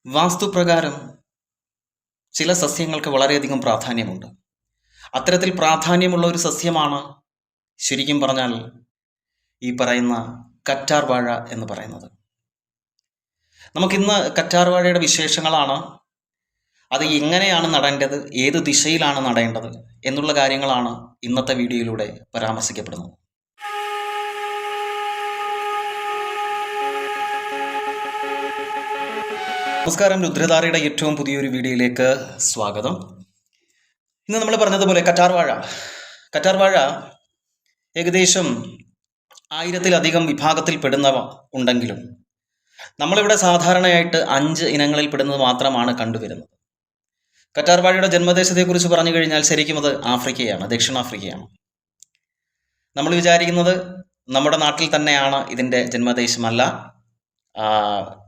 വാസ്തുപ്രകാരം ചില സസ്യങ്ങൾക്ക് വളരെയധികം പ്രാധാന്യമുണ്ട്. അത്തരത്തിൽ പ്രാധാന്യമുള്ള ഒരു സസ്യമാണ് ശരിക്കും പറഞ്ഞാൽ ഈ പറയുന്ന കറ്റാർ വാഴ എന്ന് പറയുന്നത്. നമുക്കിന്ന് കറ്റാർ വാഴയുടെ വിശേഷങ്ങളാണ്, അത് എങ്ങനെയാണ് നടേണ്ടത്, ഏത് ദിശയിലാണ് നടേണ്ടത് എന്നുള്ള കാര്യങ്ങളാണ് ഇന്നത്തെ വീഡിയോയിലൂടെ പരാമർശിക്കപ്പെടുന്നത്. നമസ്കാരം, രുദ്രധാരയുടെ ഏറ്റവും പുതിയൊരു വീഡിയോയിലേക്ക് സ്വാഗതം. ഇന്ന് നമ്മൾ പറഞ്ഞതുപോലെ കറ്റാർ വാഴ ഏകദേശം 1000-ലധികം വിഭാഗത്തിൽ പെടുന്നവ ഉണ്ടെങ്കിലും നമ്മളിവിടെ സാധാരണയായിട്ട് 5 ഇനങ്ങളിൽ പെടുന്നത് മാത്രമാണ് കണ്ടുവരുന്നത്. കറ്റാർ വാഴയുടെ ജന്മദേശത്തെക്കുറിച്ച് പറഞ്ഞു കഴിഞ്ഞാൽ ശരിക്കും അത് ആഫ്രിക്കയാണ്, ദക്ഷിണാഫ്രിക്കയാണ്. നമ്മൾ വിചാരിക്കുന്നത് നമ്മുടെ നാട്ടിൽ തന്നെയാണ് ഇതിൻ്റെ ജന്മദേശമല്ല.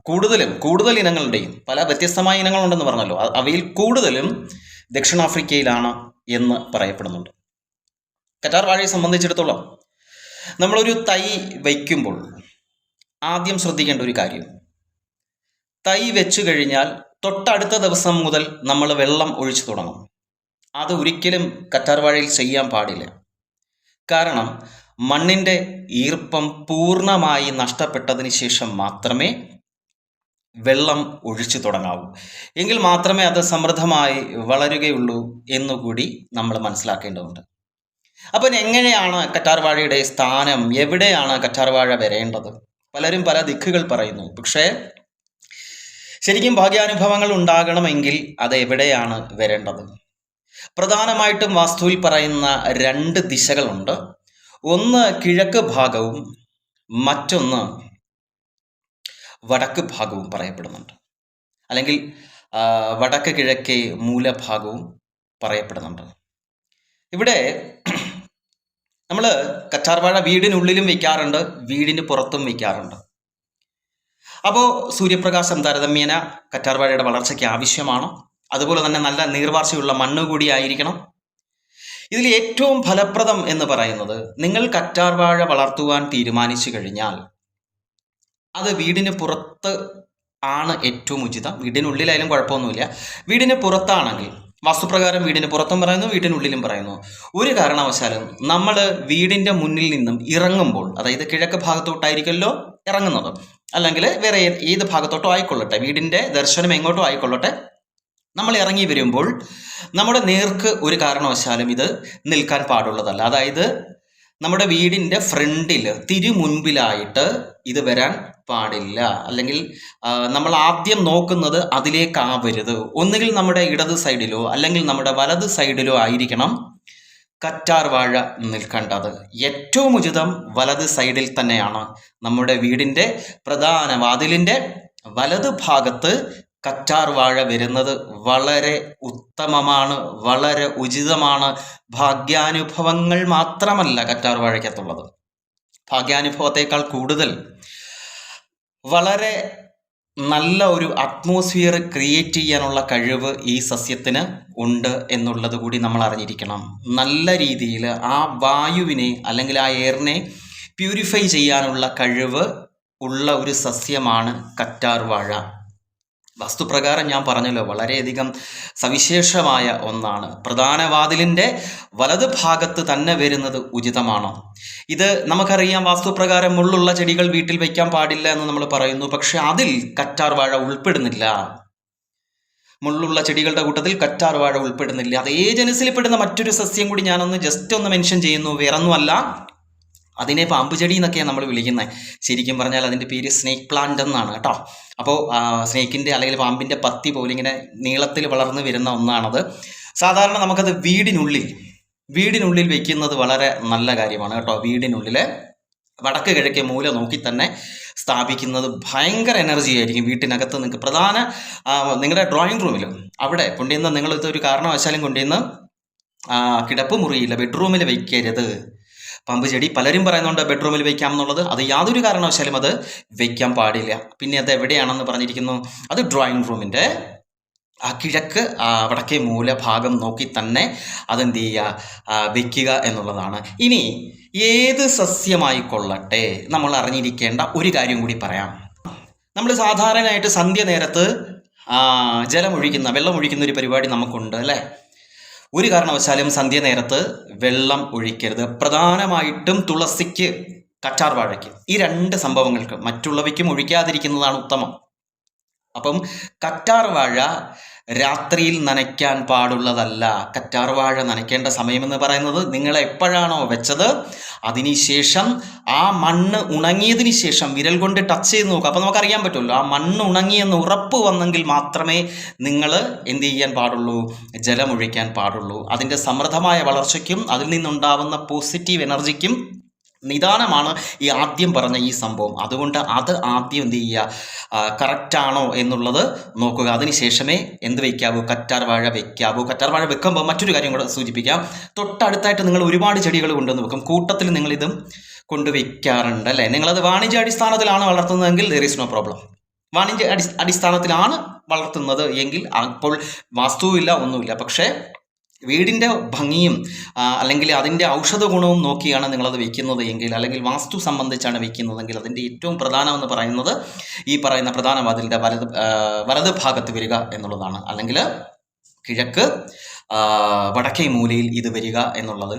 കൂടുതൽ ഇനങ്ങളുടെയും പല വ്യത്യസ്തമായ ഇനങ്ങളുണ്ടെന്ന് പറഞ്ഞല്ലോ, അവയിൽ കൂടുതലും ദക്ഷിണാഫ്രിക്കയിലാണ് എന്ന് പറയപ്പെടുന്നുണ്ട്. കറ്റാർ വാഴയെ സംബന്ധിച്ചിടത്തോളം നമ്മളൊരു തൈ വയ്ക്കുമ്പോൾ ആദ്യം ശ്രദ്ധിക്കേണ്ട ഒരു കാര്യം, തൈ വെച്ചു കഴിഞ്ഞാൽ തൊട്ടടുത്ത ദിവസം മുതൽ നമ്മൾ വെള്ളം ഒഴിച്ചു തുടങ്ങും. അത് ഒരിക്കലും കറ്റാർ വാഴയിൽ ചെയ്യാൻ പാടില്ല. കാരണം മണ്ണിൻ്റെ ഈർപ്പം പൂർണ്ണമായി നഷ്ടപ്പെട്ടതിന് ശേഷം മാത്രമേ വെള്ളം ഒഴിച്ചു തുടങ്ങാവൂ. എങ്കിൽ മാത്രമേ അത് സമൃദ്ധമായി വളരുകയുള്ളൂ എന്നുകൂടി നമ്മൾ മനസ്സിലാക്കേണ്ടതുണ്ട്. അപ്പം എങ്ങനെയാണ് കറ്റാർ വാഴയുടെ സ്ഥാനം, എവിടെയാണ് കറ്റാർ വാഴ വരേണ്ടത്? പലരും പല ദിക്കുകൾ പറയുന്നു. പക്ഷേ ശരിക്കും ഭാഗ്യാനുഭവങ്ങൾ ഉണ്ടാകണമെങ്കിൽ അത് എവിടെയാണ് വരേണ്ടത്? പ്രധാനമായിട്ടും വാസ്തുവിൽ പറയുന്ന 2 ദിശകളുണ്ട്. ഒന്ന് കിഴക്ക് ഭാഗവും മറ്റൊന്ന് വടക്ക് ഭാഗവും പറയപ്പെടുന്നുണ്ട്. അല്ലെങ്കിൽ വടക്ക് കിഴക്കേ മൂലഭാഗവും പറയപ്പെടുന്നുണ്ട്. ഇവിടെ നമ്മൾ കറ്റാർ വാഴ വീടിനുള്ളിലും വയ്ക്കാറുണ്ട്, വീടിന് പുറത്തും വയ്ക്കാറുണ്ട്. അപ്പോൾ സൂര്യപ്രകാശം താരതമ്യേന കറ്റാർ വാഴയുടെ വളർച്ചയ്ക്ക് ആവശ്യമാണ്. അതുപോലെ തന്നെ നല്ല നീർവാർച്ചയുള്ള മണ്ണ് കൂടി ആയിരിക്കണം. ഇതിൽ ഏറ്റവും ഫലപ്രദം എന്ന് പറയുന്നത്, നിങ്ങൾ കറ്റാർ വാഴ വളർത്തുവാൻ തീരുമാനിച്ചു കഴിഞ്ഞാൽ അത് വീടിന് പുറത്ത് ആണ് ഏറ്റവും ഉചിതം. വീടിനുള്ളിലായാലും കുഴപ്പമൊന്നുമില്ല. വീടിന് പുറത്താണെങ്കിൽ, വാസ്തുപ്രകാരം വീടിന് പുറത്തും പറയുന്നു, വീടിനുള്ളിലും പറയുന്നു, ഒരു കാരണവശാലും നമ്മൾ വീടിൻ്റെ മുന്നിൽ നിന്നും ഇറങ്ങുമ്പോൾ, അതായത് കിഴക്ക് ഭാഗത്തോട്ടായിരിക്കുമല്ലോ ഇറങ്ങുന്നത്, അല്ലെങ്കിൽ വേറെ ഏത് ഭാഗത്തോട്ടോ ആയിക്കൊള്ളട്ടെ, വീടിൻ്റെ ദർശനം എങ്ങോട്ടോ ആയിക്കൊള്ളട്ടെ, നമ്മൾ ഇറങ്ങി വരുമ്പോൾ നമ്മുടെ നേർക്ക് ഒരു കാരണവശാലും ഇത് നിൽക്കാൻ പാടുള്ളതല്ല. അതായത് നമ്മുടെ വീടിൻ്റെ ഫ്രണ്ടിൽ തിരുമുൻപിലായിട്ട് ഇത് വരാൻ പാടില്ല. അല്ലെങ്കിൽ നമ്മൾ ആദ്യം നോക്കുന്നത് അതിലേക്കാവരുത്. ഒന്നുകിൽ നമ്മുടെ ഇടത് സൈഡിലോ അല്ലെങ്കിൽ നമ്മുടെ വലത് സൈഡിലോ ആയിരിക്കണം കറ്റാർ വാഴ നിൽക്കേണ്ടത്. ഏറ്റവും ഉചിതം വലത് സൈഡിൽ തന്നെയാണ്. നമ്മുടെ വീടിൻ്റെ പ്രധാന വാതിലിൻ്റെ വലത് ഭാഗത്ത് കറ്റാർ വാഴ വരുന്നത് വളരെ ഉത്തമമാണ്, വളരെ ഉചിതമാണ്. ഭാഗ്യാനുഭവങ്ങൾ മാത്രമല്ല കറ്റാർ വാഴയ്ക്കകത്തുള്ളത്, ഭാഗ്യാനുഭവത്തെക്കാൾ കൂടുതൽ വളരെ നല്ല ഒരു അറ്റ്മോസ്ഫിയർ ക്രിയേറ്റ് ചെയ്യാനുള്ള കഴിവ് ഈ സസ്യത്തിന് ഉണ്ട് എന്നുള്ളത് കൂടി നമ്മൾ അറിഞ്ഞിരിക്കണം. നല്ല രീതിയിൽ ആ വായുവിനെ അല്ലെങ്കിൽ ആ എയറിനെ പ്യൂരിഫൈ ചെയ്യാനുള്ള കഴിവ് ഉള്ള ഒരു സസ്യമാണ് കറ്റാർ വാഴ. വാസ്തുപ്രകാരം ഞാൻ പറഞ്ഞല്ലോ, വളരെയധികം സവിശേഷമായ ഒന്നാണ്. പ്രധാന വാതിലിൻ്റെ വലത് ഭാഗത്ത് തന്നെ വരുന്നത് ഉചിതമാണ്. ഇത് നമുക്കറിയാം, വാസ്തുപ്രകാരം മുള്ളുള്ള ചെടികൾ വീട്ടിൽ വയ്ക്കാൻ പാടില്ല എന്ന് നമ്മൾ പറയുന്നു. പക്ഷെ അതിൽ കറ്റാർ വാഴ ഉൾപ്പെടുന്നില്ല. മുള്ളുള്ള ചെടികളുടെ കൂട്ടത്തിൽ കറ്റാർ വാഴ ഉൾപ്പെടുന്നില്ല. അതേ ജനുസിൽ പെടുന്ന മറ്റൊരു സസ്യം കൂടി ഞാനൊന്ന് ജസ്റ്റ് ഒന്ന് മെൻഷൻ ചെയ്യുന്നു. വേറൊന്നുമല്ല, അതിനെ പാമ്പ് ചെടി എന്നൊക്കെയാണ് നമ്മൾ വിളിക്കുന്നത്. ശരിക്കും പറഞ്ഞാൽ അതിൻ്റെ പേര് സ്നേക്ക് പ്ലാന്റ് എന്നാണ് കേട്ടോ. അപ്പോൾ സ്നേക്കിൻ്റെ അല്ലെങ്കിൽ പാമ്പിൻ്റെ പത്തി പോലെ ഇങ്ങനെ നീളത്തിൽ വളർന്നു വരുന്ന ഒന്നാണത്. സാധാരണ നമുക്കത് വീടിനുള്ളിൽ വയ്ക്കുന്നത് വളരെ നല്ല കാര്യമാണ് കേട്ടോ. വീടിനുള്ളിൽ വടക്ക് കിഴക്കേ മൂല നോക്കി തന്നെ സ്ഥാപിക്കുന്നത് ഭയങ്കര എനർജി ആയിരിക്കും. വീട്ടിനകത്ത് നിങ്ങൾക്ക് നിങ്ങളുടെ ഡ്രോയിങ് റൂമിലും അവിടെ കൊണ്ടുവന്ന്, നിങ്ങളിതൊരു കാരണവശാലും കൊണ്ടുവന്ന് കിടപ്പ് മുറിയില്ല, ബെഡ്റൂമിൽ വയ്ക്കരുത്. പാമ്പ് ചെടി പലരും പറയുന്നുണ്ട് ബെഡ്റൂമിൽ വയ്ക്കാം എന്നുള്ളത്. അത് യാതൊരു കാരണവശാലും അത് വയ്ക്കാൻ പാടില്ല. പിന്നെ അത് എവിടെയാണെന്ന് പറഞ്ഞിരിക്കുന്നു, അത് ഡ്രോയിങ് റൂമിൻ്റെ ആ കിഴക്ക് വടക്കേ മൂലഭാഗം നോക്കി തന്നെ അതെന്ത് ചെയ്യുക, വയ്ക്കുക എന്നുള്ളതാണ്. ഇനി ഏത് സസ്യമായിക്കൊള്ളട്ടെ, നമ്മൾ അറിഞ്ഞിരിക്കേണ്ട ഒരു കാര്യം കൂടി പറയാം. നമ്മൾ സാധാരണയായിട്ട് സന്ധ്യ നേരത്ത് വെള്ളം ഒഴിക്കുന്ന ഒരു പരിപാടി നമുക്കുണ്ട് അല്ലേ? ഒരു കാരണവശാലും സന്ധ്യ നേരത്ത് വെള്ളം ഒഴിക്കരുത്. പ്രധാനമായിട്ടും തുളസിക്ക്, കറ്റാർ വാഴയ്ക്ക്, ഈ 2 സംഭവങ്ങൾക്ക്, മറ്റുള്ളവയ്ക്കും ഒഴിക്കാതിരിക്കുന്നതാണ് ഉത്തമം. അപ്പം കറ്റാർ വാഴ രാത്രിയിൽ നനയ്ക്കാൻ പാടുള്ളതല്ല. കറ്റാർ വാഴ നനയ്ക്കേണ്ട സമയമെന്ന് പറയുന്നത് നിങ്ങൾ എപ്പോഴാണോ വെച്ചത് അതിനുശേഷം ആ മണ്ണ് ഉണങ്ങിയതിന് ശേഷം വിരൽ കൊണ്ട് ടച്ച് ചെയ്ത് നോക്കുക. അപ്പോൾ നമുക്കറിയാൻ പറ്റുമല്ലോ ആ മണ്ണ് ഉണങ്ങിയെന്ന് ഉറപ്പ് വന്നെങ്കിൽ മാത്രമേ നിങ്ങൾ എന്ത് ചെയ്യാൻ പാടുള്ളൂ, ജലമൊഴിക്കാൻ പാടുള്ളൂ. അതിൻ്റെ സമൃദ്ധമായ വളർച്ചയ്ക്കും അതിൽ നിന്നുണ്ടാവുന്ന പോസിറ്റീവ് എനർജിക്കും നിദാനമാണ് ഈ ആദ്യം പറഞ്ഞ ഈ സംഭവം. അതുകൊണ്ട് അത് ആദ്യം എന്ത് ചെയ്യുക, കറക്റ്റാണോ എന്നുള്ളത് നോക്കുക. അതിനുശേഷമേ എന്ത് വയ്ക്കാവൂ, കറ്റാർ വാഴ വയ്ക്കാവൂ. കറ്റാർ വാഴ വെക്കുമ്പോൾ മറ്റൊരു കാര്യം കൂടെ സൂചിപ്പിക്കാം. തൊട്ടടുത്തായിട്ട് നിങ്ങൾ ഒരുപാട് ചെടികൾ കൊണ്ടുവന്ന് വെക്കും. കൂട്ടത്തിൽ നിങ്ങളിതും കൊണ്ടുവയ്ക്കാറുണ്ട് അല്ലേ? നിങ്ങളത് വാണിജ്യ അടിസ്ഥാനത്തിലാണ് വളർത്തുന്നതെങ്കിൽ there is no problem. വാണിജ്യ അടിസ്ഥാനത്തിലാണ് വളർത്തുന്നത് എങ്കിൽ അപ്പോൾ വാസ്തുവില്ല, ഒന്നുമില്ല. പക്ഷേ വീടിൻ്റെ ഭംഗിയും അല്ലെങ്കിൽ അതിൻ്റെ ഔഷധ ഗുണവും നോക്കിയാണ് നിങ്ങളത് വയ്ക്കുന്നത് എങ്കിൽ, അല്ലെങ്കിൽ വാസ്തു സംബന്ധിച്ചാണ് വയ്ക്കുന്നതെങ്കിൽ അതിൻ്റെ ഏറ്റവും പ്രധാനമെന്ന് പറയുന്നത് ഈ പറയുന്ന പ്രധാന വാതിലിൻ്റെ വലത് ഭാഗത്ത് വരിക എന്നുള്ളതാണ്. അല്ലെങ്കിൽ കിഴക്ക് വടക്കേ മൂലയിൽ ഇത് വരിക എന്നുള്ളത്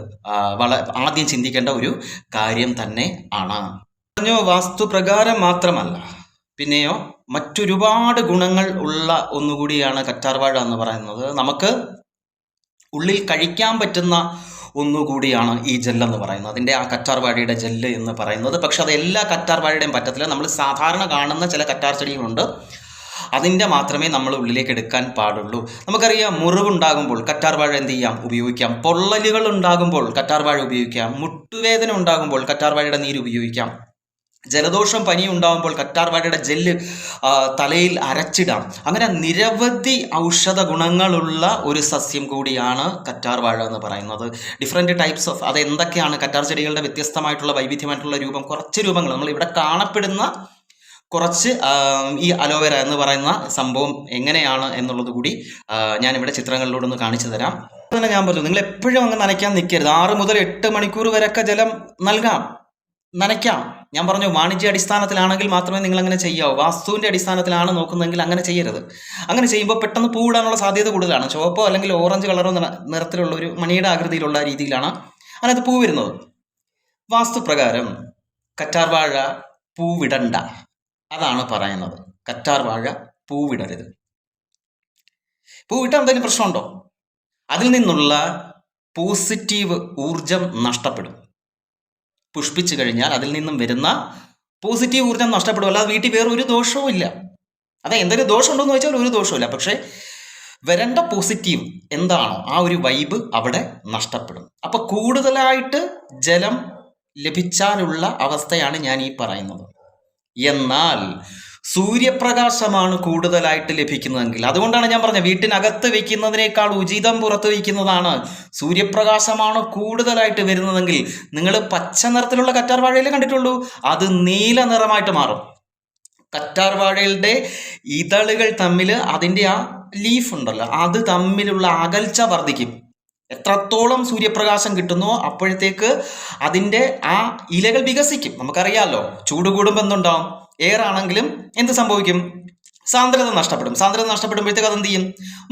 ആദ്യം ചിന്തിക്കേണ്ട ഒരു കാര്യം തന്നെ ആണ്. വാസ്തുപ്രകാരം മാത്രമല്ല, പിന്നെയോ മറ്റൊരുപാട് ഗുണങ്ങൾ ഉള്ള ഒന്നുകൂടിയാണ് കറ്റാർവാഴ എന്ന് പറയുന്നത്. നമുക്ക് ഉള്ളിൽ കഴിക്കാൻ പറ്റുന്ന ഒന്നുകൂടിയാണ് ഈ ജെല്ലെന്ന് പറയുന്നത്, അതിൻ്റെ ആ കറ്റാർ വാഴയുടെ ജെല്ല് എന്ന് പറയുന്നത്. പക്ഷെ അത് എല്ലാ കറ്റാർ വാഴയുടെയും പറ്റത്തില്ല. നമ്മൾ സാധാരണ കാണുന്ന ചില കറ്റാർ ചെടികളുണ്ട്, അതിൻ്റെ മാത്രമേ നമ്മൾ ഉള്ളിലേക്ക് എടുക്കാൻ പാടുള്ളൂ. നമുക്കറിയാം, മുറിവുണ്ടാകുമ്പോൾ കറ്റാർ വാഴ എന്ത് ചെയ്യാം, ഉപയോഗിക്കാം. പൊള്ളലുകൾ ഉണ്ടാകുമ്പോൾ കറ്റാർ വാഴ ഉപയോഗിക്കാം. മുട്ടുവേദന ഉണ്ടാകുമ്പോൾ കറ്റാർ വാഴയുടെ നീര് ഉപയോഗിക്കാം. ജലദോഷം, പനി ഉണ്ടാകുമ്പോൾ കറ്റാർ വാഴയുടെ ജെല്ല് തലയിൽ അരച്ചിടാം. അങ്ങനെ നിരവധി ഔഷധ ഗുണങ്ങളുള്ള ഒരു സസ്യം കൂടിയാണ് കറ്റാർ വാഴ എന്ന് പറയുന്നത്. ഡിഫറെൻറ്റ് ടൈപ്സ് ഓഫ്, അത് എന്തൊക്കെയാണ് കറ്റാർ ചെടികളുടെ വ്യത്യസ്തമായിട്ടുള്ള വൈവിധ്യമായിട്ടുള്ള രൂപം, കുറച്ച് രൂപങ്ങൾ നമ്മൾ ഇവിടെ കാണപ്പെടുന്ന കുറച്ച് ഈ അലോവേര എന്ന് പറയുന്ന സംഭവം എങ്ങനെയാണ് എന്നുള്ളത് കൂടി ഞാനിവിടെ ചിത്രങ്ങളിലൂടെ ഒന്ന് കാണിച്ചു തരാം. തന്നെ ഞാൻ പറഞ്ഞു, നിങ്ങൾ എപ്പോഴും അങ്ങ് നനയ്ക്കാൻ നിൽക്കരുത്. 6 മുതൽ 8 മണിക്കൂർ വരെയൊക്കെ ജലം നൽകാം, നനയ്ക്കാം. ഞാൻ പറഞ്ഞു, വാണിജ്യ അടിസ്ഥാനത്തിലാണെങ്കിൽ മാത്രമേ നിങ്ങൾ അങ്ങനെ ചെയ്യാവൂ. വാസ്തുവിൻ്റെ അടിസ്ഥാനത്തിലാണ് നോക്കുന്നതെങ്കിൽ അങ്ങനെ ചെയ്യരുത്. അങ്ങനെ ചെയ്യുമ്പോൾ പെട്ടെന്ന് പൂവിടാനുള്ള സാധ്യത കൂടുതലാണ്. ചുവപ്പോ അല്ലെങ്കിൽ ഓറഞ്ച് കളറോ നിറത്തിലുള്ള ഒരു മണിയുടെ ആകൃതിയിലുള്ള രീതിയിലാണ് അതിനകത്ത് പൂ വരുന്നത്. വാസ്തുപ്രകാരം കറ്റാർ വാഴ പൂവിടണ്ട, അതാണ് പറയുന്നത്. കറ്റാർ വാഴ പൂവിടരുത്. പൂവിട്ടാൽ എന്തെങ്കിലും പ്രശ്നമുണ്ടോ? അതിൽ നിന്നുള്ള പോസിറ്റീവ് ഊർജം നഷ്ടപ്പെടും. പുഷ്പിച്ചു കഴിഞ്ഞാൽ അതിൽ നിന്നും വരുന്ന പോസിറ്റീവ് ഊർജ്ജം നഷ്ടപ്പെടും. അല്ലാതെ വീട്ടിൽ വേറെ ഒരു ദോഷവും ഇല്ല. അതെ, എന്തെങ്കിലും ദോഷമുണ്ടോ എന്ന് ചോദിച്ചാൽ ഒരു ദോഷമില്ല. പക്ഷേ വരേണ്ട പോസിറ്റീവ് എന്താണോ ആ ഒരു വൈബ് അവിടെ നഷ്ടപ്പെടും. അപ്പോൾ കൂടുതലായിട്ട് ജലം ലഭിച്ചാലുള്ള അവസ്ഥയാണ് ഞാൻ ഈ പറയുന്നത്. എന്നാൽ സൂര്യപ്രകാശമാണ് കൂടുതലായിട്ട് ലഭിക്കുന്നതെങ്കിൽ, അതുകൊണ്ടാണ് ഞാൻ പറഞ്ഞത് വീട്ടിനകത്ത് വയ്ക്കുന്നതിനേക്കാൾ ഉചിതം പുറത്ത് വയ്ക്കുന്നതാണ്. സൂര്യപ്രകാശമാണ് കൂടുതലായിട്ട് വരുന്നതെങ്കിൽ, നിങ്ങൾ പച്ച നിറത്തിലുള്ള കറ്റാർ വാഴയിൽ കണ്ടിട്ടുള്ളൂ, അത് നീല നിറമായിട്ട് മാറും. കറ്റാർ വാഴയുടെ ഇതളുകൾ തമ്മിൽ, അതിൻ്റെ ആ ലീഫ് ഉണ്ടല്ലോ, അത് തമ്മിലുള്ള അകൽച്ച വർദ്ധിക്കും. എത്രത്തോളം സൂര്യപ്രകാശം കിട്ടുന്നോ അപ്പോഴത്തേക്ക് അതിൻ്റെ ആ ഇലകൾ വികസിക്കും. നമുക്കറിയാമല്ലോ, ചൂട് കൂടുമ്പോൾ എന്തുണ്ടാവും, എയർ ആണെങ്കിലും എന്ത് സംഭവിക്കും, സാന്ദ്രത നഷ്ടപ്പെടും. സാന്ദ്രത നഷ്ടപ്പെടുമ്പോഴത്തേക്ക് അതെന്ത് ചെയ്യും,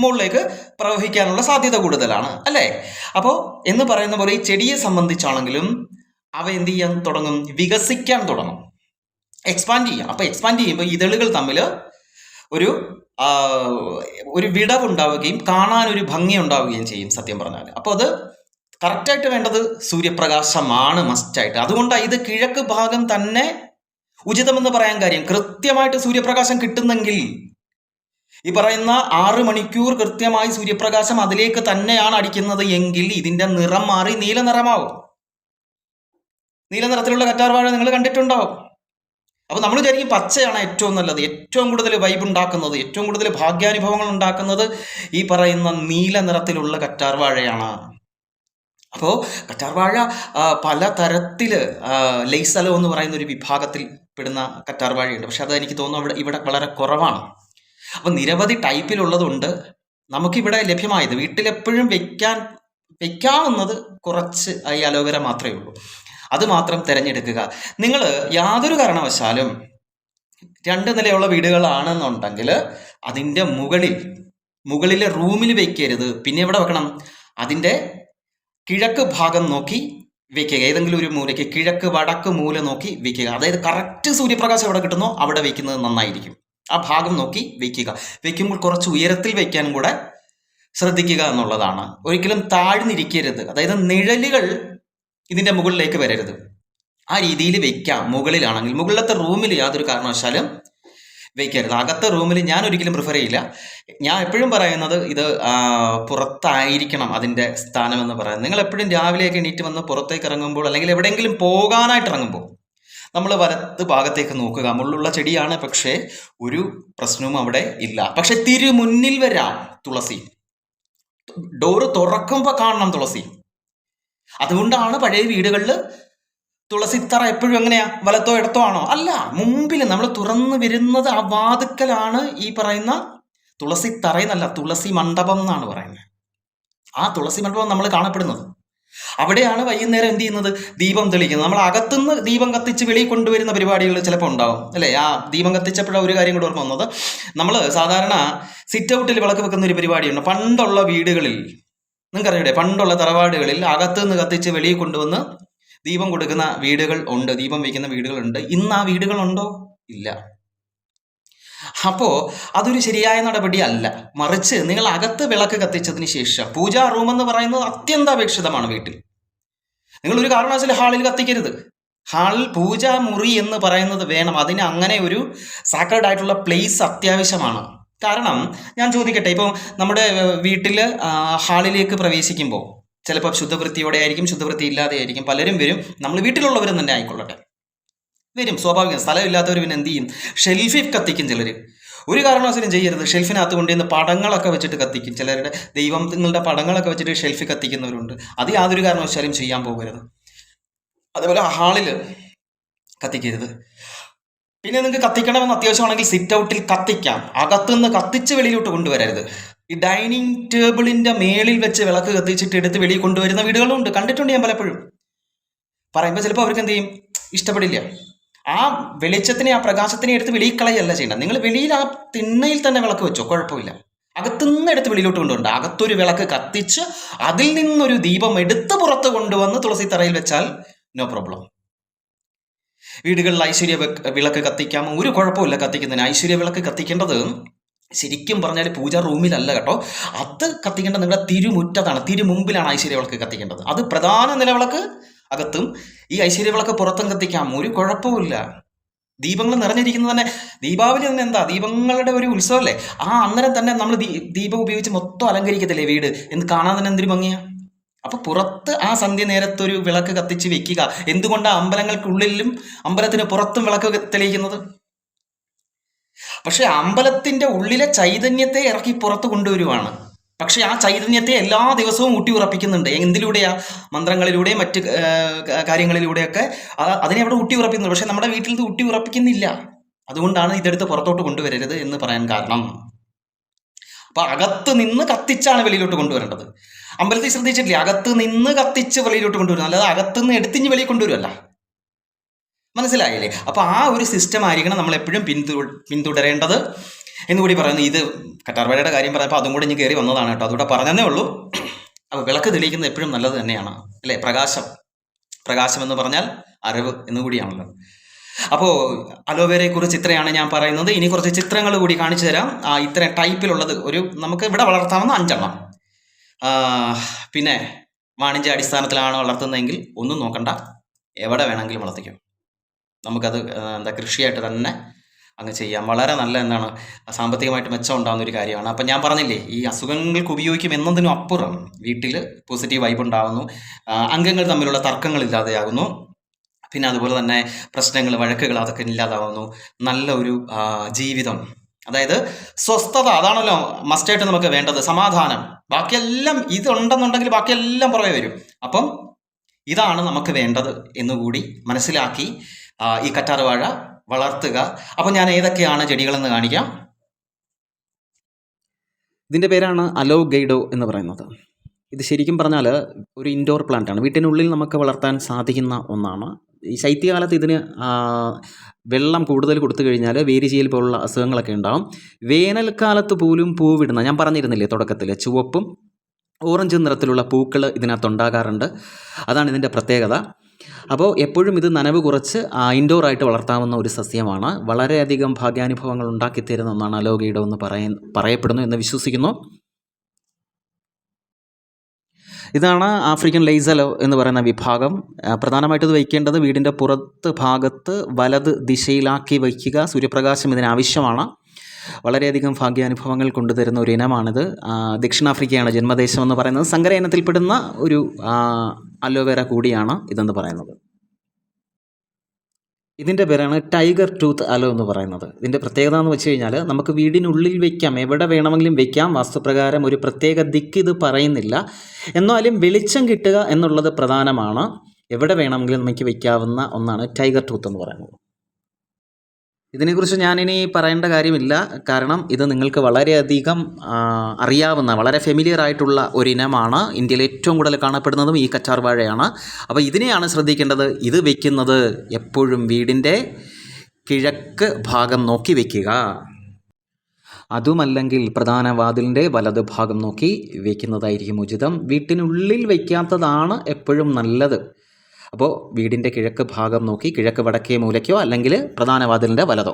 മുകളിലേക്ക് പ്രവഹിക്കാനുള്ള സാധ്യത കൂടുതലാണ് അല്ലേ? അപ്പോൾ എന്ന് പറയുന്ന പോലെ ഈ ചെടിയെ സംബന്ധിച്ചാണെങ്കിലും അവ എന്ത് ചെയ്യാൻ തുടങ്ങും, വികസിക്കാൻ തുടങ്ങും, എക്സ്പാൻഡ് ചെയ്യാം. അപ്പോൾ എക്സ്പാൻഡ് ചെയ്യുമ്പോൾ ഇതളുകൾ തമ്മിൽ ഒരു വിടവുണ്ടാവുകയും കാണാനൊരു ഭംഗി ഉണ്ടാവുകയും ചെയ്യും സത്യം പറഞ്ഞാൽ. അപ്പോൾ അത് കറക്റ്റായിട്ട് വേണ്ടത് സൂര്യപ്രകാശമാണ് മസ്റ്റായിട്ട്. അതുകൊണ്ടാണ് ഇത് കിഴക്ക് ഭാഗം തന്നെ ഉചിതമെന്ന് പറയാൻ കാര്യം. കൃത്യമായിട്ട് സൂര്യപ്രകാശം കിട്ടുന്നെങ്കിൽ, ഈ പറയുന്ന 6 മണിക്കൂർ കൃത്യമായി സൂര്യപ്രകാശം അതിലേക്ക് തന്നെയാണ് അടിക്കുന്നത് എങ്കിൽ ഇതിൻ്റെ നിറം മാറി നീല നിറമാവും. നീല നിറത്തിലുള്ള കറ്റാർ വാഴ നിങ്ങൾ കണ്ടിട്ടുണ്ടാവും. അപ്പോൾ നമ്മൾ വിചാരിക്കും പച്ചയാണ് ഏറ്റവും നല്ലത്, ഏറ്റവും കൂടുതൽ വൈബ് ഉണ്ടാക്കുന്നത്, ഏറ്റവും കൂടുതൽ ഭാഗ്യാനുഭവങ്ങൾ ഉണ്ടാക്കുന്നത് ഈ പറയുന്ന നീല നിറത്തിലുള്ള കറ്റാർ വാഴയാണ്. അപ്പോൾ കറ്റാർ വാഴ പല തരത്തിൽ, ലൈസലോ എന്ന് പറയുന്ന ഒരു വിഭാഗത്തിൽ പെടുന്ന കറ്റാർ വാഴയുണ്ട്. പക്ഷെ അത് എനിക്ക് തോന്നുന്നു ഇവിടെ വളരെ കുറവാണ്. അപ്പോൾ നിരവധി ടൈപ്പിലുള്ളതുകൊണ്ട് നമുക്കിവിടെ ലഭ്യമായത് വീട്ടിലെപ്പോഴും വെക്കാവുന്നത് കുറച്ച് ഈ അലോവേര മാത്രമേ ഉള്ളൂ. അത് മാത്രം തിരഞ്ഞെടുക്കുക. നിങ്ങൾ യാതൊരു കാരണവശാലും 2 നിലയുള്ള വീടുകളാണെന്നുണ്ടെങ്കിൽ അതിൻ്റെ മുകളിലെ റൂമിൽ വെക്കരുത്. പിന്നെ എവിടെ വെക്കണം? അതിൻ്റെ കിഴക്ക് ഭാഗം നോക്കി വെക്കുക. ഏതെങ്കിലും ഒരു മൂലയ്ക്ക്, കിഴക്ക് വടക്ക് മൂല നോക്കി വെക്കുക. അതായത് കറക്റ്റ് സൂര്യപ്രകാശം എവിടെ കിട്ടുന്നോ അവിടെ വെക്കുന്നത് നന്നായിരിക്കും. ആ ഭാഗം നോക്കി വെക്കുക. വെക്കുമ്പോൾ കുറച്ച് ഉയരത്തിൽ വെക്കാനും കൂടെ ശ്രദ്ധിക്കുക എന്നുള്ളതാണ്. ഒരിക്കലും താഴ്ന്നിരിക്കരുത്. അതായത് നിഴലുകൾ ഇതിൻ്റെ മുകളിലേക്ക് വരരുത്. ആ രീതിയിൽ വെക്കാം. മുകളിലാണെങ്കിൽ മുകളിലത്തെ റൂമിൽ യാതൊരു കാരണവശാലും വെക്കരുത്. അകത്തെ റൂമിൽ ഞാൻ ഒരിക്കലും പ്രിഫർ ചെയ്യില്ല. ഞാൻ എപ്പോഴും പറയുന്നത് ഇത് പുറത്തായിരിക്കണം അതിൻ്റെ സ്ഥാനം എന്ന് പറയുന്നത്. നിങ്ങൾ എപ്പോഴും രാവിലെയൊക്കെ എണീറ്റ് വന്ന് പുറത്തേക്ക് ഇറങ്ങുമ്പോൾ അല്ലെങ്കിൽ എവിടെയെങ്കിലും പോകാനായിട്ട് ഇറങ്ങുമ്പോൾ നമ്മൾ വലത്ത് ഭാഗത്തേക്ക് നോക്കുക. മുള്ളുള്ള ചെടിയാണ്, പക്ഷേ ഒരു പ്രശ്നവും അവിടെ ഇല്ല. പക്ഷെ തിരുമുന്നിൽ വരാം തുളസി. ഡോറ് തുറക്കുമ്പോൾ കാണണം തുളസി. അതുകൊണ്ടാണ് പഴയ വീടുകളിൽ തുളസിത്തറ എപ്പോഴും എങ്ങനെയാ? വലത്തോ ഇടത്തോ ആണോ? അല്ല, മുമ്പിൽ നമ്മൾ തുറന്നു വരുന്നത് ആ വാതുക്കലാണ് ഈ പറയുന്ന തുളസിത്തറയെന്നല്ല, തുളസി മണ്ഡപം എന്നാണ് പറയുന്നത്. ആ തുളസി മണ്ഡപം നമ്മൾ കാണപ്പെടുന്നത് അവിടെയാണ്. വൈകുന്നേരം എന്ത് ചെയ്യുന്നത്? ദീപം തെളിക്കുന്നത്. നമ്മൾ അകത്തുനിന്ന് ദീപം കത്തിച്ച് വെളിയിൽ കൊണ്ടുവരുന്ന പരിപാടികൾ ചിലപ്പോൾ ഉണ്ടാവും അല്ലേ? ആ ദീപം കത്തിച്ചപ്പോഴാണ് ഒരു കാര്യം കൂടെ ഓർമ്മ വന്നത്. നമ്മൾ സാധാരണ സിറ്റ് ഔട്ടിൽ വിളക്ക് വെക്കുന്ന ഒരു പരിപാടിയുണ്ട്. പണ്ടുള്ള വീടുകളിൽ നിങ്ങൾക്കറിയട്ടെ, പണ്ടുള്ള തറവാടുകളിൽ അകത്തുനിന്ന് കത്തിച്ച് വെളിയിൽ കൊണ്ടുവന്ന് ദീപം കൊടുക്കുന്ന വീടുകൾ ഉണ്ട്, ദീപം വയ്ക്കുന്ന വീടുകളുണ്ട്. ഇന്ന് ആ വീടുകളുണ്ടോ? ഇല്ല. അപ്പോൾ അതൊരു ശരിയായ നടപടി അല്ല. മറിച്ച് നിങ്ങൾ അകത്ത് വിളക്ക് കത്തിച്ചതിന് ശേഷം പൂജാ റൂം എന്ന് പറയുന്നത് അത്യന്താപേക്ഷിതമാണ് വീട്ടിൽ. നിങ്ങൾ ഒരു കാരണവശാലും ഹാളിൽ കത്തിക്കരുത്. ഹാൾ പൂജാ മുറി എന്ന് പറയുന്നത് വേണം. അതിന് അങ്ങനെ ഒരു സാക്രഡ് ആയിട്ടുള്ള പ്ലേസ് അത്യാവശ്യമാണ്. കാരണം ഞാൻ ചോദിക്കട്ടെ, ഇപ്പോൾ നമ്മുടെ വീട്ടിൽ ഹാളിലേക്ക് പ്രവേശിക്കുമ്പോൾ ചിലപ്പോൾ ശുദ്ധവൃത്തിയോടെ ആയിരിക്കും, ശുദ്ധവൃത്തി ഇല്ലാതെ ആയിരിക്കും. പലരും വരും, നമ്മൾ വീട്ടിലുള്ളവരും തന്നെ ആയിക്കൊള്ളട്ടെ, വരും. സ്വാഭാവികം. സ്ഥലമില്ലാത്തവർ പിന്നെ എന്ത് ചെയ്യും? ഷെൽഫിൽ കത്തിക്കും ചിലർ. ഒരു കാരണവശാലും ചെയ്യരുത്. ഷെൽഫിനകത്ത് കൊണ്ടുവന്ന് പടങ്ങളൊക്കെ വെച്ചിട്ട് കത്തിക്കും. ചിലരുടെ ദൈവങ്ങളുടെ പടങ്ങളൊക്കെ വെച്ചിട്ട് ഷെൽഫിൽ കത്തിക്കുന്നവരുണ്ട്. അത് യാതൊരു കാരണവശാലും ചെയ്യാൻ പോകരുത്. അതേപോലെ ഹാളിൽ കത്തിക്കരുത്. പിന്നെ നിങ്ങൾക്ക് കത്തിക്കണമെന്ന് അത്യാവശ്യമാണെങ്കിൽ സിറ്റ് ഔട്ടിൽ കത്തിക്കാം. അകത്തുനിന്ന് കത്തിച്ച് വെളിയിലോട്ട് കൊണ്ടുവരരുത്. ഈ ഡൈനിങ് ടേബിളിൻ്റെ മേളിൽ വെച്ച് വിളക്ക് കത്തിച്ചിട്ട് എടുത്ത് വെളിയിൽ കൊണ്ടുവരുന്ന വീടുകളുണ്ട്, കണ്ടിട്ടുണ്ട് ഞാൻ പലപ്പോഴും. പറയുമ്പോൾ ചിലപ്പോൾ അവർക്ക് എന്ത് ചെയ്യും? ഇഷ്ടപ്പെടില്ല. ആ വെളിച്ചത്തിനെ, ആ പ്രകാശത്തിനെ എടുത്ത് വെളിയിൽ കളയല്ല ചെയ്യേണ്ടത്. നിങ്ങൾ വെളിയിൽ ആ തിണ്ണയിൽ തന്നെ വിളക്ക് വെച്ചോ, കുഴപ്പമില്ല. അകത്തുനിന്ന് എടുത്ത് വെളിയിലോട്ട് കൊണ്ടുപോകണ്ട. അകത്തൊരു വിളക്ക് കത്തിച്ച് അതിൽ നിന്നൊരു ദീപം എടുത്ത് പുറത്ത് കൊണ്ടുവന്ന് തുളസി തറയിൽ വെച്ചാൽ നോ പ്രോബ്ലം. വീടുകളിൽ ഐശ്വര്യ വിളക്ക് കത്തിക്കാം, ഒരു കുഴപ്പമില്ല കത്തിക്കുന്നതിന്. ഐശ്വര്യ വിളക്ക് കത്തിക്കേണ്ടത് ശരിക്കും പറഞ്ഞാൽ പൂജാ റൂമിലല്ല കേട്ടോ. അത് കത്തിക്കേണ്ടത് നിങ്ങളുടെ തിരുമുറ്റത്താണ്, തിരുമുമ്പിലാണ് ഐശ്വര്യ വിളക്ക് കത്തിക്കേണ്ടത്. അത് പ്രധാന നിലവിളക്ക് അകത്തും ഈ ഐശ്വര്യ വിളക്ക് പുറത്തും കത്തിക്കാം, ഒരു കുഴപ്പമില്ല. ദീപങ്ങൾ നിറഞ്ഞിരിക്കുന്നത് തന്നെ, ദീപാവലി തന്നെ എന്താ ദീപങ്ങളുടെ ഒരു ഉത്സവമല്ലേ? ആ അന്നേരം തന്നെ നമ്മൾ ദീപം ഉപയോഗിച്ച് മൊത്തം അലങ്കരിക്കത്തില്ലേ വീട്? എന്ന് കാണാൻ തന്നെ എന്തൊരു ഭംഗിയാ. അപ്പൊ പുറത്ത് ആ സന്ധ്യ നേരത്തൊരു വിളക്ക് കത്തിച്ച് വെക്കുക. എന്തുകൊണ്ടാണ് അമ്പലങ്ങൾക്കുള്ളിലും അമ്പലത്തിന് പുറത്തും വിളക്ക് തെളിയിക്കുന്നത്? പക്ഷെ അമ്പലത്തിന്റെ ഉള്ളിലെ ചൈതന്യത്തെ ഇറക്കി പുറത്ത് കൊണ്ടുവരുവാണ്. പക്ഷെ ആ ചൈതന്യത്തെ എല്ലാ ദിവസവും ഊട്ടി ഉറപ്പിക്കുന്നുണ്ട്. എന്തിലൂടെയാ? മന്ത്രങ്ങളിലൂടെയും മറ്റ് കാര്യങ്ങളിലൂടെയൊക്കെ അതിനെ അവിടെ ഊട്ടി ഉറപ്പിക്കുന്നുണ്ട്. പക്ഷെ നമ്മുടെ വീട്ടിൽ ഇത് ഊട്ടി ഉറപ്പിക്കുന്നില്ല. അതുകൊണ്ടാണ് ഇതെടുത്ത് പുറത്തോട്ട് കൊണ്ടുവരരുത് എന്ന് പറയാൻ കാരണം. അപ്പൊ അകത്ത് നിന്ന് കത്തിച്ചാണ് വെളിയിലോട്ട് കൊണ്ടുവരേണ്ടത്. അമ്പലത്തിൽ ശ്രദ്ധിച്ചിട്ടില്ലേ? അകത്ത് നിന്ന് കത്തിച്ച് വെളിയിലോട്ട് കൊണ്ടുവരുന്നു, അല്ലാതെ അകത്തുനിന്ന് എടുത്തിഞ്ഞ് വെളിയിൽ കൊണ്ടുവരുമല്ല. മനസ്സിലായില്ലേ? അപ്പൊ ആ ഒരു സിസ്റ്റം ആയിരിക്കണം നമ്മൾ എപ്പോഴും പിന്തുടരേണ്ടത് എന്നുകൂടി പറയുന്നു. ഇത് കറ്റാർവാഴയുടെ കാര്യം പറയുമ്പോൾ അതും കൂടി ഇനി കയറി വന്നതാണ് കേട്ടോ, അതുകൂടെ പറഞ്ഞതേ ഉള്ളൂ. അപ്പോൾ വിളക്ക് തെളിയിക്കുന്നത് എപ്പോഴും നല്ലത് തന്നെയാണ് അല്ലേ? പ്രകാശം എന്ന് പറഞ്ഞാൽ അറിവ് എന്നുകൂടിയാണല്ലോ. അപ്പോൾ അലോവേരയെ കുറിച്ച് ഇത്രയാണ് ഞാൻ പറയുന്നത്. ഇനി കുറച്ച് ചിത്രങ്ങൾ കൂടി കാണിച്ചു തരാം. ഇത്രയും ടൈപ്പിലുള്ളത് നമുക്ക് ഇവിടെ വളർത്താവുന്ന 5 എണ്ണം. പിന്നെ വാണിജ്യ അടിസ്ഥാനത്തിലാണ് വളർത്തുന്നതെങ്കിൽ ഒന്നും നോക്കണ്ട, എവിടെ വേണമെങ്കിലും വളർത്തിക്കും. നമുക്കത് കൃഷിയായിട്ട് തന്നെ അങ്ങ് ചെയ്യാം. വളരെ നല്ല സാമ്പത്തികമായിട്ട് മെച്ചം ഉണ്ടാകുന്ന ഒരു കാര്യമാണ്. അപ്പം ഞാൻ പറഞ്ഞില്ലേ, ഈ അസുഖങ്ങൾക്ക് ഉപയോഗിക്കും എന്നതിനും അപ്പുറം വീട്ടിൽ പോസിറ്റീവ് വൈബ് ഉണ്ടാകുന്നു, അംഗങ്ങൾ തമ്മിലുള്ള തർക്കങ്ങളില്ലാതെയാകുന്നു, പിന്നെ അതുപോലെ തന്നെ പ്രശ്നങ്ങൾ, വഴക്കുകൾ അതൊക്കെ ഇല്ലാതാവുന്നു. നല്ല ഒരു ജീവിതം, അതായത് സ്വസ്ഥത, അതാണല്ലോ മസ്റ്റായിട്ട് നമുക്ക് വേണ്ടത്. സമാധാനം, ബാക്കിയെല്ലാം ഇതുണ്ടെന്നുണ്ടെങ്കിൽ ബാക്കിയെല്ലാം പുറകെ വരും. അപ്പം ഇതാണ് നമുക്ക് വേണ്ടത് എന്നുകൂടി മനസ്സിലാക്കി ഈ കറ്റാർവാഴ വളർത്തുക. അപ്പം ഞാൻ ഏതൊക്കെയാണ് ചെടികളെന്ന് കാണിക്കാം. ഇതിൻ്റെ പേരാണ് അലോഗൈഡോ എന്ന് പറയുന്നത്. ഇത് ശരിക്കും പറഞ്ഞാൽ ഒരു ഇൻഡോർ പ്ലാന്റാണ്. വീട്ടിനുള്ളിൽ നമുക്ക് വളർത്താൻ സാധിക്കുന്ന ഒന്നാണ്. ഈ ശൈത്യകാലത്ത് ഇതിന് വെള്ളം കൂടുതൽ കൊടുത്തു കഴിഞ്ഞാൽ വേരിചീയൽ പോലുള്ള അസുഖങ്ങളൊക്കെ ഉണ്ടാകും. വേനൽക്കാലത്ത് പോലും പൂവിടുന്ന, ഞാൻ പറഞ്ഞിരുന്നില്ലേ തുടക്കത്തിൽ, ചുവപ്പും ഓറഞ്ചും നിറത്തിലുള്ള പൂക്കൾ ഇതിനകത്തുണ്ടാകാറുണ്ട്. അതാണ് ഇതിൻ്റെ പ്രത്യേകത. അപ്പോൾ എപ്പോഴും ഇത് നനവ് കുറച്ച് ഇൻഡോറായിട്ട് വളർത്താവുന്ന ഒരു സസ്യമാണ്. വളരെയധികം ഭാഗ്യാനുഭവങ്ങൾ ഉണ്ടാക്കിത്തരുന്ന ഒന്നാണ് അലോഗീഡം എന്ന് പറയപ്പെടുന്നു എന്ന് വിശ്വസിക്കുന്നു. ഇതാണ് ആഫ്രിക്കൻ ലൈസലോ എന്ന് പറയുന്ന വിഭാഗം. പ്രധാനമായിട്ടും ഇത് വയ്ക്കേണ്ടത് വീടിൻ്റെ പുറത്ത് ഭാഗത്ത് വലത് ദിശയിലാക്കി വയ്ക്കുക. സൂര്യപ്രകാശം ഇതിനാവശ്യമാണ്. വളരെയധികം ഭാഗ്യാനുഭവങ്ങൾ കൊണ്ടുതരുന്ന ഒരു ഇനമാണിത്. ദക്ഷിണാഫ്രിക്കയാണ് ജന്മദേശം എന്ന് പറയുന്നത്. സങ്കര ഇനത്തിൽപ്പെടുന്ന ഒരു അലോവേര കൂടിയാണ് ഇതെന്ന് പറയുന്നത്. ഇതിൻ്റെ പേരാണ് ടൈഗർ ടൂത്ത് അലോ എന്ന് പറയുന്നത്. ഇതിൻ്റെ പ്രത്യേകത എന്ന് വെച്ച് കഴിഞ്ഞാൽ നമുക്ക് വീടിനുള്ളിൽ വയ്ക്കാം, എവിടെ വേണമെങ്കിലും വയ്ക്കാം. വാസ്തുപ്രകാരം ഒരു പ്രത്യേക ദിക്ക് ഇത് പറയുന്നില്ല. എന്നാലും വെളിച്ചം കിട്ടുക എന്നുള്ളത് പ്രധാനമാണ്. എവിടെ വേണമെങ്കിലും നമുക്ക് വയ്ക്കാവുന്ന ഒന്നാണ് ടൈഗർ ടൂത്ത് എന്ന് പറയുന്നത്. ഇതിനെക്കുറിച്ച് ഞാനിനി പറയേണ്ട കാര്യമില്ല. കാരണം ഇത് നിങ്ങൾക്ക് വളരെയധികം അറിയാവുന്ന, വളരെ ഫെമിലിയർ ആയിട്ടുള്ള ഒരിനമാണ്. ഇന്ത്യയിൽ ഏറ്റവും കൂടുതൽ കാണപ്പെടുന്നതും ഈ കറ്റാർ വാഴയാണ്. അപ്പോൾ ഇതിനെയാണ് ശ്രദ്ധിക്കേണ്ടത്. ഇത് വയ്ക്കുന്നത് എപ്പോഴും വീടിൻ്റെ കിഴക്ക് ഭാഗം നോക്കി വയ്ക്കുക. അതുമല്ലെങ്കിൽ പ്രധാന വാതിലിൻ്റെ വലത് ഭാഗം നോക്കി വയ്ക്കുന്നതായിരിക്കും ഉചിതം. വീട്ടിനുള്ളിൽ വയ്ക്കാത്തതാണ് എപ്പോഴും നല്ലത്. അപ്പോൾ വീടിൻ്റെ കിഴക്ക് ഭാഗം നോക്കി, കിഴക്ക് വടക്കേ മൂലയ്ക്കോ അല്ലെങ്കിൽ പ്രധാന വാതിലിൻ്റെ വലതോ.